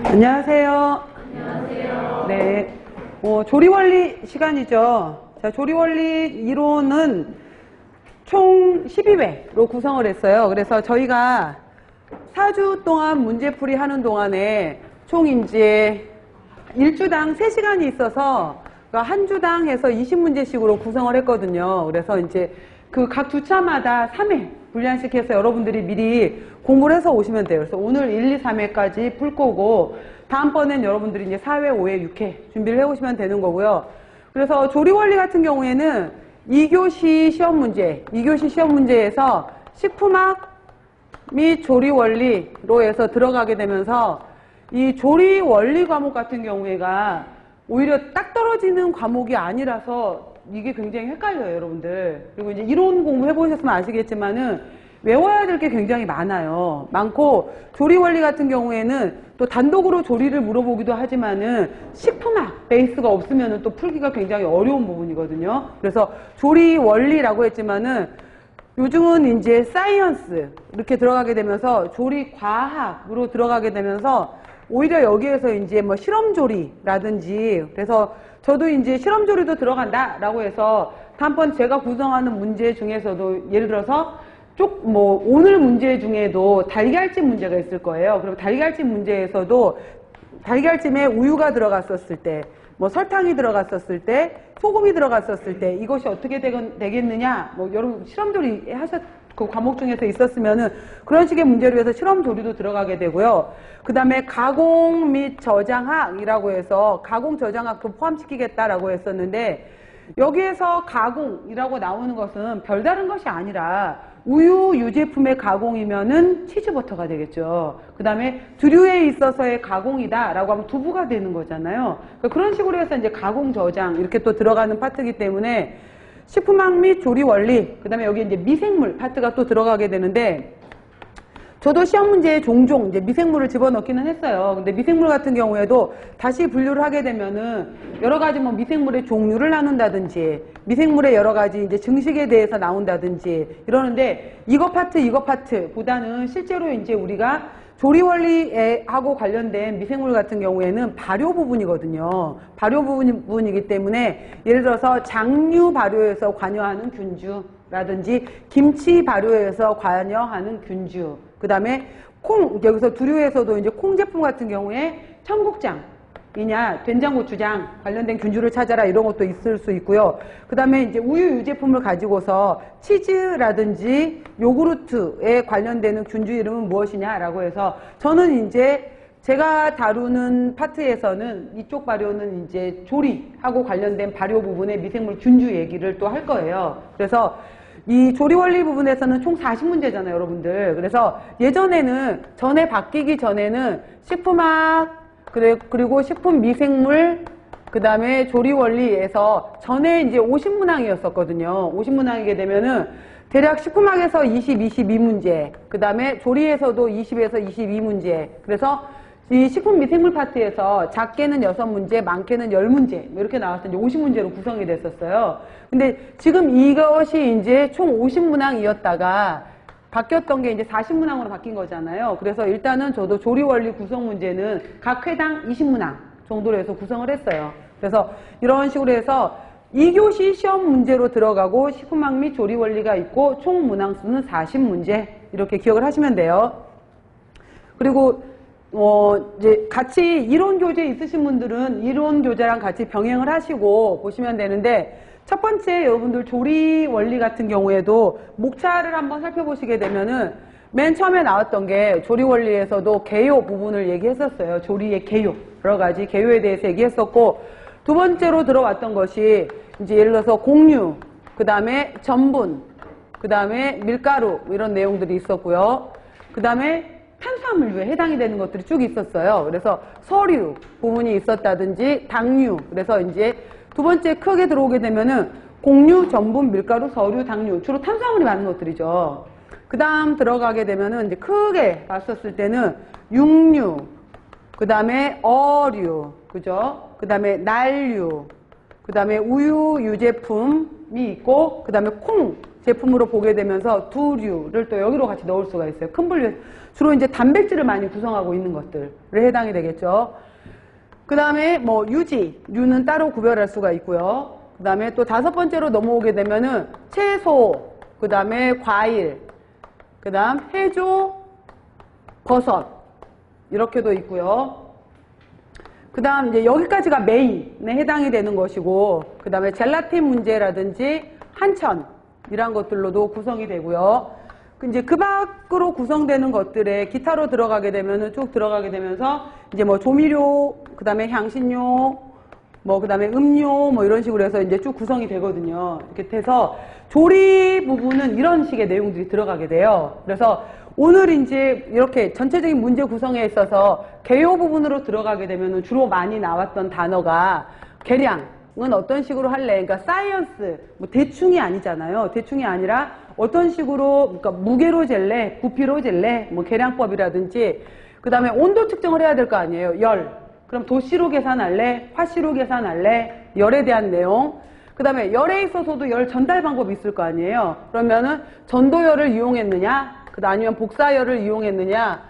안녕하세요. 안녕하세요. 네. 조리원리 시간이죠. 자, 조리원리 이론은 총 12회로 구성을 했어요. 그래서 저희가 4주 동안 문제풀이 하는 동안에 총 이제 1주당 3시간이 있어서 한 주당 해서 20문제씩으로 구성을 했거든요. 그래서 이제 그 각 주차마다 3회 분량씩 해서 여러분들이 미리 공부를 해서 오시면 돼요. 그래서 오늘 1, 2, 3회까지 풀 거고, 다음번엔 여러분들이 이제 4회, 5회, 6회 준비를 해 오시면 되는 거고요. 그래서 조리원리 같은 경우에는 2교시 시험 문제, 2교시 시험 문제에서 식품학 및 조리원리로 해서 들어가게 되면서 이 조리원리 과목 같은 경우에가 오히려 딱 떨어지는 과목이 아니라서 이게 굉장히 헷갈려요, 여러분들. 그리고 이제 이론 공부해 보셨으면 아시겠지만은 외워야 될 게 굉장히 많아요. 많고, 조리원리 같은 경우에는 또 단독으로 조리를 물어보기도 하지만은 식품학 베이스가 없으면은 또 풀기가 굉장히 어려운 부분이거든요. 그래서 조리원리라고 했지만은 요즘은 이제 사이언스 이렇게 들어가게 되면서 조리과학으로 들어가게 되면서 오히려 여기에서 이제 뭐 실험조리라든지, 그래서 저도 이제 실험조리도 들어간다라고 해서 다음번 제가 구성하는 문제 중에서도 예를 들어서 오늘 문제 중에도 달걀찜 문제가 있을 거예요. 그럼 달걀찜 문제에서도 달걀찜에 우유가 들어갔었을 때, 뭐 설탕이 들어갔었을 때, 소금이 들어갔었을 때 이것이 어떻게 되겠느냐, 뭐 여러분 실험조리 그 과목 중에서 있었으면은 그런 식의 문제로 해서 실험조리도 들어가게 되고요. 그 다음에 가공 및 저장학이라고 해서 가공 저장학도 포함시키겠다라고 했었는데, 여기에서 가공이라고 나오는 것은 별다른 것이 아니라 우유 유제품의 가공이면은 치즈버터가 되겠죠. 그 다음에 두류에 있어서의 가공이다라고 하면 두부가 되는 거잖아요. 그러니까 그런 식으로 해서 이제 가공 저장 이렇게 또 들어가는 파트이기 때문에 식품학 및 조리 원리, 그 다음에 여기 이제 미생물 파트가 또 들어가게 되는데, 저도 시험 문제에 종종 이제 미생물을 집어넣기는 했어요. 근데 미생물 같은 경우에도 다시 분류를 하게 되면은 여러 가지 뭐 미생물의 종류를 나눈다든지, 미생물의 여러 가지 이제 증식에 대해서 나온다든지 이러는데, 이거 파트보다는 실제로 이제 우리가 조리원리하고 관련된 미생물 같은 경우에는 발효 부분이거든요. 발효 부분이기 때문에 예를 들어서 장류 발효에서 관여하는 균주라든지 김치 발효에서 관여하는 균주, 그 다음에 여기서 두류에서도 이제 콩 제품 같은 경우에 청국장이냐 된장 고추장 관련된 균주를 찾아라 이런 것도 있을 수 있고요. 그 다음에 이제 우유 유제품을 가지고서 치즈라든지 요구르트에 관련되는 균주 이름은 무엇이냐라고 해서, 저는 이제 제가 다루는 파트에서는 이쪽 발효는 이제 조리하고 관련된 발효 부분의 미생물 균주 얘기를 또 할 거예요. 그래서 이 조리원리 부분에서는 총 40문제잖아요, 여러분들. 그래서 예전에는, 전에 바뀌기 전에는 식품학, 그리고 식품 미생물, 그 다음에 조리원리에서 전에 이제 50문항이었었거든요. 50문항이게 되면은 대략 식품학에서 22문제, 그 다음에 조리에서도 20에서 22문제. 그래서 이 식품 미생물 파트에서 작게는 6문제, 많게는 10문제 이렇게 나와서 이제 50문제로 구성이 됐었어요. 근데 지금 이것이 이제 총 50문항이었다가 바뀌었던 게 이제 40문항으로 바뀐 거잖아요. 그래서 일단은 저도 조리원리 구성 문제는 각 회당 20문항 정도로 해서 구성을 했어요. 그래서 이런 식으로 해서 2교시 시험 문제로 들어가고 식품학 및 조리원리가 있고 총 문항수는 40문제 이렇게 기억을 하시면 돼요. 그리고 이제 같이 이론 교재 있으신 분들은 이론 교재랑 같이 병행을 하시고 보시면 되는데, 첫 번째 여러분들 조리 원리 같은 경우에도 목차를 한번 살펴보시게 되면은 맨 처음에 나왔던 게 조리 원리에서도 개요 부분을 얘기했었어요. 조리의 개요, 여러 가지 개요에 대해서 얘기했었고, 두 번째로 들어왔던 것이 이제 예를 들어서 공유, 그 다음에 전분, 그 다음에 밀가루 이런 내용들이 있었고요. 그 다음에 탄수화물류에 해당이 되는 것들이 쭉 있었어요. 그래서 서류 부분이 있었다든지 당류, 그래서 이제 두 번째 크게 들어오게 되면은 공유, 전분, 밀가루, 서류, 당류, 주로 탄수화물이 많은 것들이죠. 그 다음 들어가게 되면은 이제 크게 봤었을 때는 육류, 그 다음에 어류, 그죠? 그 다음에 난류, 그 다음에 우유 유제품이 있고, 그 다음에 콩, 제품으로 보게 되면서 두류를 또 여기로 같이 넣을 수가 있어요. 큰 분류, 주로 이제 단백질을 많이 구성하고 있는 것들에 해당이 되겠죠. 그 다음에 뭐 유는 따로 구별할 수가 있고요. 그 다음에 또 5번째로 넘어오게 되면은 채소, 그 다음에 과일, 그 다음 해조, 버섯 이렇게도 있고요. 그 다음 이제 여기까지가 메인에 해당이 되는 것이고, 그 다음에 젤라틴 문제라든지 한천 이런 것들로도 구성이 되고요. 이제 그 밖으로 구성되는 것들에 기타로 들어가게 되면은 쭉 들어가게 되면서 이제 뭐 조미료, 그 다음에 향신료, 뭐 그 다음에 음료 뭐 이런 식으로 해서 이제 쭉 구성이 되거든요. 이렇게 해서 조리 부분은 이런 식의 내용들이 들어가게 돼요. 그래서 오늘 이제 이렇게 전체적인 문제 구성에 있어서 개요 부분으로 들어가게 되면은 주로 많이 나왔던 단어가 계량은 어떤 식으로 할래? 그러니까 사이언스, 뭐 대충이 아니잖아요. 대충이 아니라 어떤 식으로, 그러니까 무게로 잴래, 부피로 잴래, 뭐 계량법이라든지, 그 다음에 온도 측정을 해야 될 거 아니에요. 열. 그럼 도씨로 계산할래, 화씨로 계산할래, 열에 대한 내용. 그 다음에 열에 있어서도 열 전달 방법이 있을 거 아니에요. 그러면은 전도열을 이용했느냐, 아니면 복사열을 이용했느냐,